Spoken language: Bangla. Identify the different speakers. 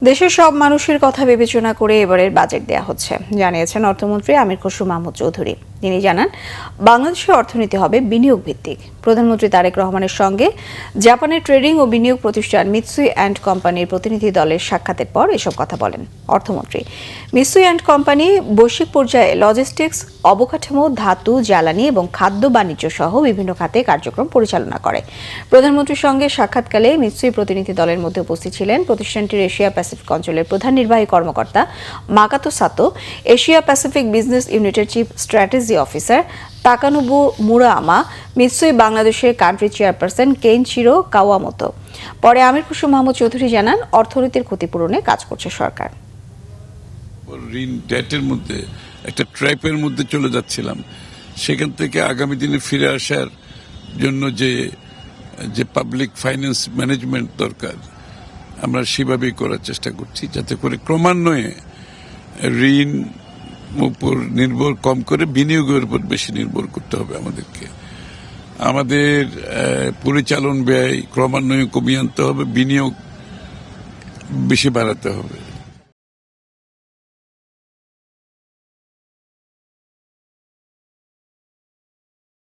Speaker 1: দেশের সব মানুষের কথা বিবেচনা করে এবারের বাজেট দেয়া হচ্ছে, জানিয়েছেন অর্থমন্ত্রী আমির খসরু মাহমুদ চৌধুরী। তিনি জানান, বাংলাদেশের অর্থনীতি হবে বিনিয়োগ ভিত্তিক। প্রধানমন্ত্রী তারেক রহমানের সঙ্গে জাপানের ট্রেডিং ও বিনিয়োগ প্রতিষ্ঠান মিৎসুই অ্যান্ড কোম্পানির প্রতিনিধি দলের সাক্ষাতের পর এসব কথা বলেন অর্থমন্ত্রী। মিৎসুই অ্যান্ড কোম্পানি বৈশ্বিক পর্যায়ে লজিস্টিক্স, অবকাঠামো, ধাতু, জ্বালানি এবং খাদ্য বাণিজ্য সহ বিভিন্ন খাতে কার্যক্রম পরিচালনা করে। প্রধানমন্ত্রীর সঙ্গে সাক্ষাৎকালে মিৎসুই প্রতিনিধি দলের মধ্যে উপস্থিত ছিলেন প্রতিষ্ঠানটির এশিয়া প্যাসিফিক অঞ্চলের প্রধান নির্বাহী কর্মকর্তা মাকাতো সাতো, এশিয়া প্যাসিফিক বিজনেস ইউনিটের চিফ স্ট্র্যাটেজি অফিসার তাকানোবু মুরায়ামা, মিৎসুই বাংলাদেশের কান্ট্রি চেয়ারপারসন কেইনচিরো কাওয়ামোতো। পরে আমির খসরু মাহমুদ চৌধুরী জানান, অর্থনীতির ক্ষতিপূরণে কাজ করছে সরকার।
Speaker 2: ঋণ ডেটের মধ্যে একটা ট্র্যাপের মধ্যে চলে যাচ্ছিলাম, সেখান থেকে আগামী দিনে ফিরে আসার জন্য যে পাবলিক ফাইন্যান্স ম্যানেজমেন্ট দরকার, আমরা সেভাবেই করার চেষ্টা করছি, যাতে করে ক্রমান্বয়ে ঋণ উপর নির্ভর কম করে বিনিয়োগের উপর বেশি নির্ভর করতে হবে। আমাদের পরিচালন ব্যয় ক্রমান্বয়ে কমিয়ে আনতে হবে, বিনিয়োগ বেশি বাড়াতে হবে।